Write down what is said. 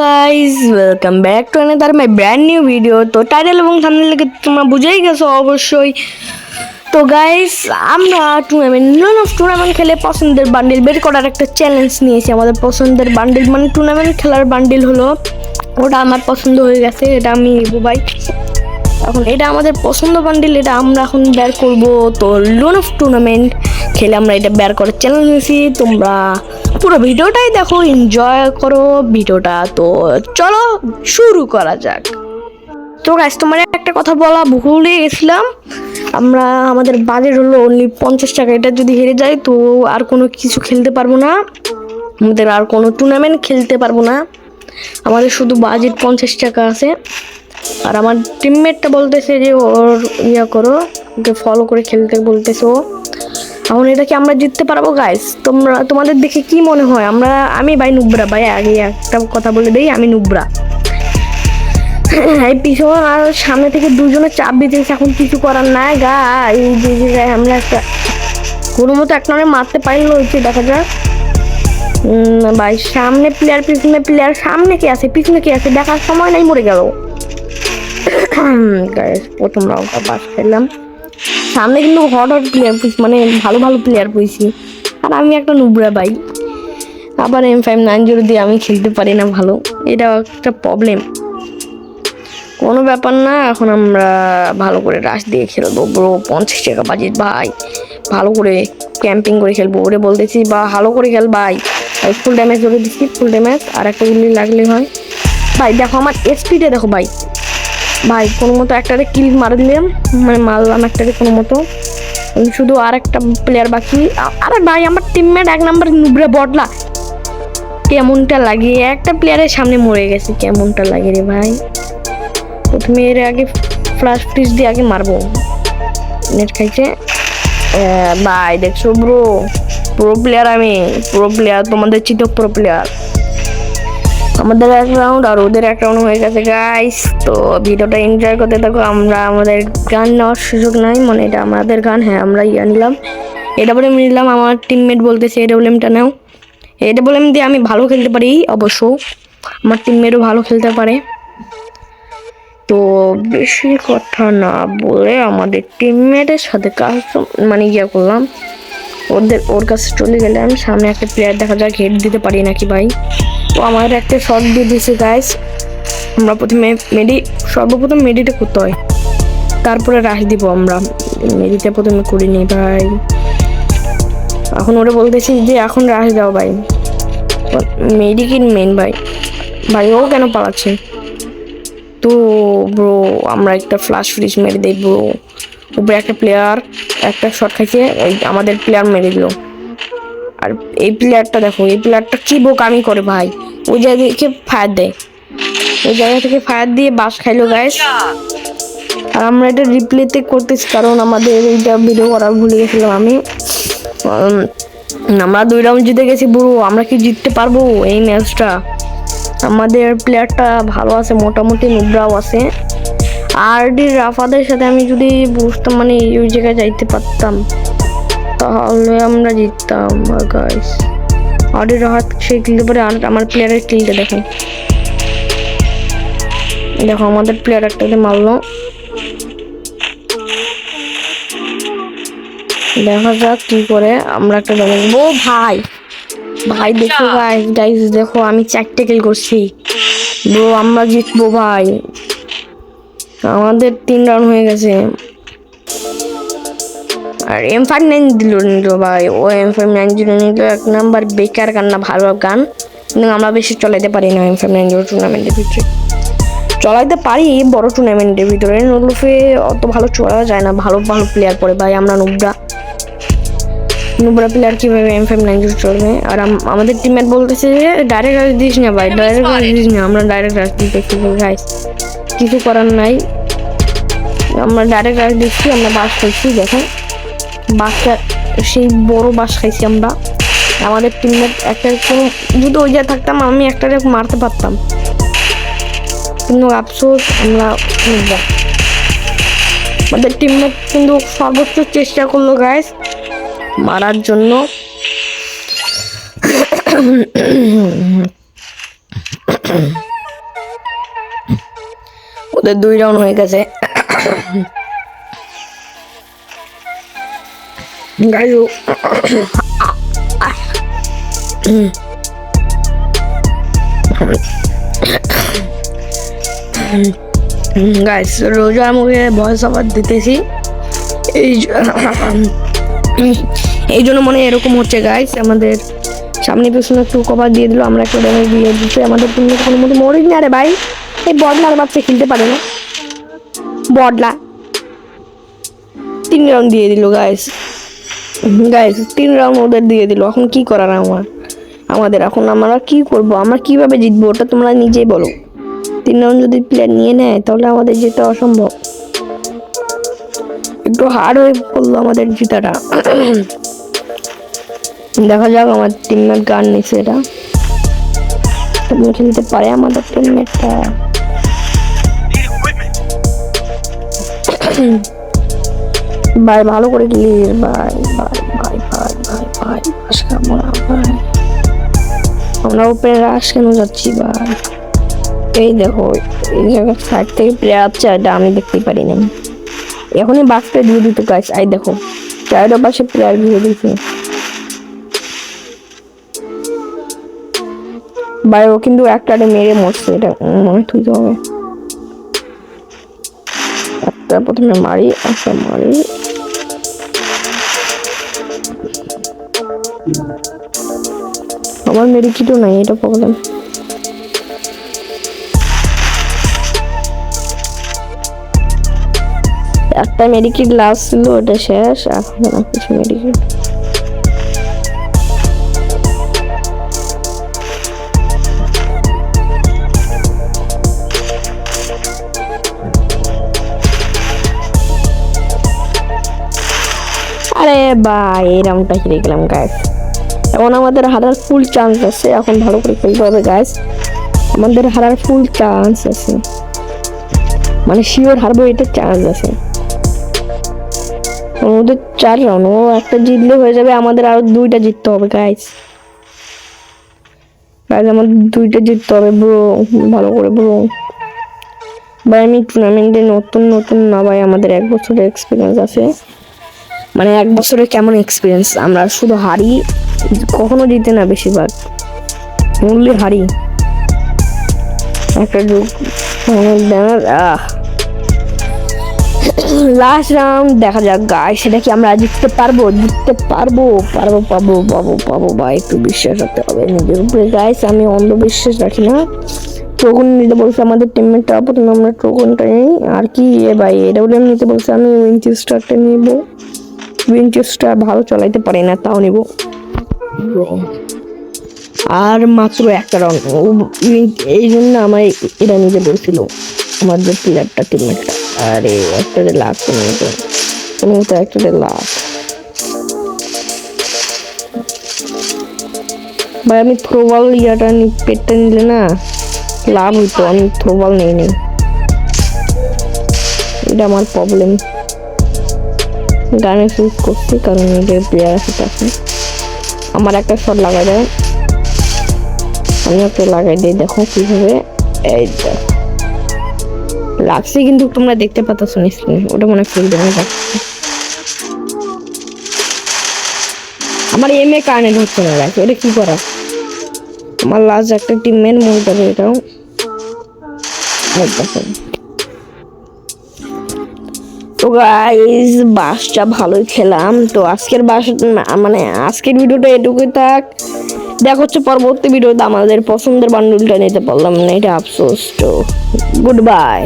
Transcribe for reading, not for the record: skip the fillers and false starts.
Guys welcome back to another my brand new video. তো title এবং thumbnail দেখে তোমরা বুঝেই গেছো অবশ্যই। তো গাইস আমরা টুর্নামেন্ট খেলে পছন্দের বান্ডিল বের করার একটা চ্যালেঞ্জ নিয়েছি। আমাদের পছন্দের বান্ডিল মানে টুর্নামেন্ট খেলার বান্ডিল হলো ওটা আমার পছন্দ হয়ে গেছে, এটা আমি নেবো ভাই। এখন এটা আমাদের পছন্দ বান্ডিল, এটা আমরা এখন বের করব। তো লোন অফ টুর্নামেন্ট খেলে আমরা এটা বের করার চ্যালেঞ্জ নিয়েছি। তোমরা পুরো ভিডিওটাই দেখো, এনজয় করো ভিডিওটা। তো চলো শুরু করা যাক। তো গাইস তোমার একটা কথা বলা ভুলে গেছিলাম, আমাদের বাজেট হলো অনলি 50 টাকা। এটা যদি হেরে যায় তো আর কোনো কিছু খেলতে পারবো না, আমাদের আর কোনো টুর্নামেন্ট খেলতে পারবো না। আমাদের শুধু বাজেট 50 টাকা আছে। আর আমার টিমমেটটা বলতেছে যে ওর করো, ওকে ফলো করে খেলতে বলতেছো। এখন এটা কি আমরা জিততে পারবো গাইস? তোমাদের দেখে কি মনে হয়? আমি ভাই নুব্রা ভাই, আগে একটা কথা বলে দেই, আমি নুব্রা। এই পিছন আর সামনে থেকে দুজনে চাপ দিতেছে, এখন কিছু করার নাই গাই। আমরা একটা কোনো মতো এক নামে মারতে পারলো হচ্ছে, দেখা যাক। ভাই সামনে প্লেয়ার, পিছনে প্লেয়ার, সামনে কে আছে পিছনে কে আছে দেখার সময় নাই, মরে গেল। প্রথম রাউন্ডটা পাস খেললাম, সামনে কিন্তু হট প্লেয়ার মানে ভালো ভালো প্লেয়ার পেয়েছি। আর আমি একটা নুবরা ভাই, আবার M590 দিয়ে আমি খেলতে পারি না ভালো, এটা একটা প্রবলেম। কোনো ব্যাপার না, এখন আমরা ভালো করে রাশ দিয়ে খেলবো ব্রো। 50 টাকা বাজেট ভাই, ভালো করে ক্যাম্পিং করে খেলবো ওরে বলতেছি, বা ভালো করে খেল ভাই। ফুল ড্যামেজ ধরে দিচ্ছি, ফুল ড্যামেজ, আর একটা গুলি লাগলে হয় ভাই। দেখো আমার স্পিডে দেখো ভাই, কোনো মতো একটাতে কিল মারে দিলাম, মানে মারলাম একটাতে কোনো মতো। শুধু আর একটা প্লেয়ার বাকি। আরে ভাই আমার টিমমেট 1 নাম্বার নুবরা বটলা। কেমনটা লাগে, একটা প্লেয়ারের সামনে মরে গেছে, কেমনটা লাগে রে ভাই। প্রথমে এর আগে ফ্লাশ ফ্রিজ দিয়ে আগে মারবো, নেট খাইছে ভাই। দেখছো ব্রো, প্রো প্লেয়ার আমি, প্রো প্লেয়ার, তোমাদের চিতক প্রো প্লেয়ার। আমাদের এক রাউন্ড আর ওদের এক রাউন্ড হয়ে গেছে গাইস। তো ভিডিওটা এনজয় করতে থাকো। আমাদের গান নেওয়ার সুযোগ নাই, মানে এটা আমাদের গান। হ্যাঁ আমরা নিলাম, AWM নিলাম। আমার টিমমেট বলতেছে AWMটা নাও, AWM দিয়ে আমি ভালো খেলতে পারি অবশ্য, আমার টিমমেটও ভালো খেলতে পারে। তো বেশি কথা না বলে আমাদের টিমমেটের সাথে কাজ মানে করলাম, ওর কাছে চলে গেলাম। সামনে একটা প্লেয়ার দেখা যাক হেড দিতে পারি নাকি ভাই। তো আমার একটা শট দিয়ে দিয়েছে গাইস। আমরা সর্বপ্রথম মেডিটা করতে হয়, তারপরে রাশ দিব। আমরা মেডিটা প্রথমে করিনি ভাই। এখন ওরা বলতেছি যে এখন রাশ দাও ভাই, মেডিকিন মেন ভাই। ও কেন পালাচ্ছে? তো ব্রো আমরা একটা ফ্লাশ ফ্রিজ মেরে দেই ব্রো। উপরে একটা প্লেয়ার একটা শট খাইছে, আমাদের প্লেয়ার মেরে দিল। আর এই প্লেয়ারটা দেখো, এই প্লেয়ারটা কি বোকামি করে ভাই, ওই জায়গা থেকে ফায়ার দেয়, ওই জায়গা থেকে ফায়ার দিয়ে বাস খাইলো গাইস। আর আমরা এটা রিপ্লেতে করতেছি, কারণ আমাদের এইটা ভিডিও করা ভুলে গেছিলাম আমি। আমরা 2 রাউন্ড জিতে গেছি ব্রো। আমরা কি জিততে পারবো এই ম্যাচটা? আমাদের প্লেয়ারটা ভালো আছে, মোটামুটি নুবরাও আছে। RD রাফাদের সাথে আমি যদি বুঝতাম, মানে ওই জায়গায় যাইতে পারতাম, তাহলে আমরা জিততাম গাইস। RD রাফাত সেই কিলতে পারে। আর আমার প্লেয়ারের কিলটা দেখো, দেখো আমাদের প্লেয়ার একটাতে মারলো। দেখা যাক কি করে। আমরা একটা ও ভাই দেখো গাইস দেখো আমি 4টে কিল করছি ব্রো। আমরা জিতবো ভাই, আমাদের 3 রাউন্ড হয়ে গেছে। আর M590 নিল ভাই, ও M590 নিল 1 নাম্বার বেকার গান না, ভালো গান, কিন্তু আমরা বেশি চলাইতে পারি না M590 টুর্নামেন্টের ভিতরে। চলাইতে পারি বড় টুর্নামেন্টের ভিতরে, নুডলফে অত ভালো চলা যায় না, ভালো ভালো প্লেয়ার পড়ে ভাই। আমরা নুবরা প্লেয়ার কিভাবে M590 চলবে? আর আমাদের টিমমেট বলতেছে যে ডাইরেক্ট রাশ দিস না ভাই, ডাইরেক্ট রাশ দিস না। আমরা ডাইরেক্ট রাশ দিতেছি গাইস, কিছু করার নাই। আমরা ডাইরেক্ট রাশ দিচ্ছি, আমরা বাস খাইছি। দেখেন বাসটা সেই বড় বাস খাইছি আমরা। আমাদের টিমমেট একটা যদি ওই জায়গায় থাকতাম আমি একটা মারতে পারতাম, কিন্তু আফসোস আমরা আমাদের টিমমেট কিন্তু সর্বোচ্চ চেষ্টা করলো গাইস মারার জন্য। ওদের 2 রাউন্ড হয়ে গেছে গাইস। গাইস রোজা আমাকে ভয়েস ওভার দিতেছি, এই জন্য মানে এরকম হচ্ছে গাইস। আমাদের সামনে পেছনে একটু কভার দিয়ে দিল, আমরা একটা ড্যামেজ দিয়ে দিচ্ছি। আমাদের কোনো কোনো মতো মরিস না রে ভাই, এই বদলার বাচ্চা খেলতে পারে না। বদলা 3 রাউন্ড দিয়ে দিল গাইস। গাইস 3 রাউন্ড ওদের দিয়ে দিল। এখন কি করার আমাদের এখন আমরা কি করব, আমরা কিভাবে জিতবো ওটা তোমরা নিজেই বলো। 3 রাউন্ড যদি প্লেয়ার নিয়ে নেয় তাহলে আমাদের যেতে অসম্ভব, একটু হার্ড হয়ে পড়লো আমাদের জিতাটা। দেখা যাক আমার টিমমেট গান নিচ্ছে, এটা তুমি খেলতে পারে আমাদের টিমমেটটা। ভাই ভালো করে খেলিস ভাই ভাই ভাই ভাই ভাই ভাই ভাই, আমরা ওপরে রাশ কেন যাচ্ছি ভাই? এই দেখো এই জায়গায় সাইড থেকে প্লেয়ার আছে, এটা আমি দেখতে পারি না। এখনই বাসটা দিয়ে দিতে গাইস। এই দেখো চারটা পাশে প্লেয়ার ঘিরে দিয়েছে ভাই। ও কিন্তু একটাতে মেরে মরছে, এটা মনে তুলতে হবে। একটা প্রথমে মারি, একটা মারি। আমার মেডিকিটও নাই, এটা প্রবলেম। একটা মেডিকিট লাস্ট ছিল, ওটা শেষ। এখন কিছু মেডিকিট আরে ভাই এই রাউন্ডটা হেরে গেলাম গাইস। এখন আমাদের হারার ফুল চান্স আছে, এখন ভালো করে খেলতে হবে গাইস। আমাদের হারার ফুল চান্স আছে, মানে শিওর হারবো, এটা চান্স আছে। ওদের 4 রাউন্ড, ও একটা জিতলে হয়ে যাবে, আমাদের আরো 2টা জিততে হবে গাইস। গাইস আমাদের 2টা জিততে হবে ব্রো, ভালো করে ব্রো। ভাই আমি টুর্নামেন্টে নতুন না ভাই, আমাদের 1 বছরের এক্সপিরিয়েন্স আছে। মানে 1 বছরে কেমন এক্সপিরিয়েন্স, আমরা শুধু হারি, কখনো জিতে না, বেশিরভাগ মূল্যে হারি। একটা লাস্ট রাউন্ড দেখা যাক গাইস, সেটা কি আমরা জিততে পারবো ভাই। একটু বিশ্বাস রাখতে হবে নিজের উপরে গাইস, আমি অন্ধবিশ্বাস রাখি না। টোকন নিতে বলছে আমাদের টিমমেটটা, প্রথমে আমরা টোকনটা নিই। আর কি ভাই এডব্লিউএম নিতে বলছে, আমি উইনচেস্টারটা নিব। উইনচেস্টার ভালো চালাইতে পারি না, তাও নিব। আর মাত্র একটা রাউন্ড, এই জন্য আমার এটা নিতে বলছিল আমাদের প্লেয়ারটা, টিমমেটটা। আরে একটা লাখ কোনো মতো একটা লাখ ভাই। আমি থ্রোবল ইয়াটা পেটটা নিলে না লাভ হইতো, আমি থ্রোবল নেই, এটা আমার প্রবলেম। গানে চুজ করছি কারণ নিজের প্লেয়ার আছে। আমার একটা শট লাগাই দেয়, আমি একটা লাগাই দিই, দেখো কিভাবে। এই লাগছে কিন্তু তোমরা দেখতে পাচ্ছ না স্ক্রিনে, ওটা মনে ফিল দেওয়া যাচ্ছে। আমার এমএ কানেক্ট হচ্ছে না গাইস, এটা কি করা? আমার লাস্ট একটা টিমমেট মরে যাবে, এটাও তো গাইস বাসটা ভালোই খেলাম। তো আজকের মানে আজকের ভিডিওটা এটুকুই থাক। দেখা হচ্ছে পরবর্তী ভিডিওতে। আমাদের পছন্দের বান্ডুলটা নিতে পারলাম না, এটা আফসোস। তো গুড বাই।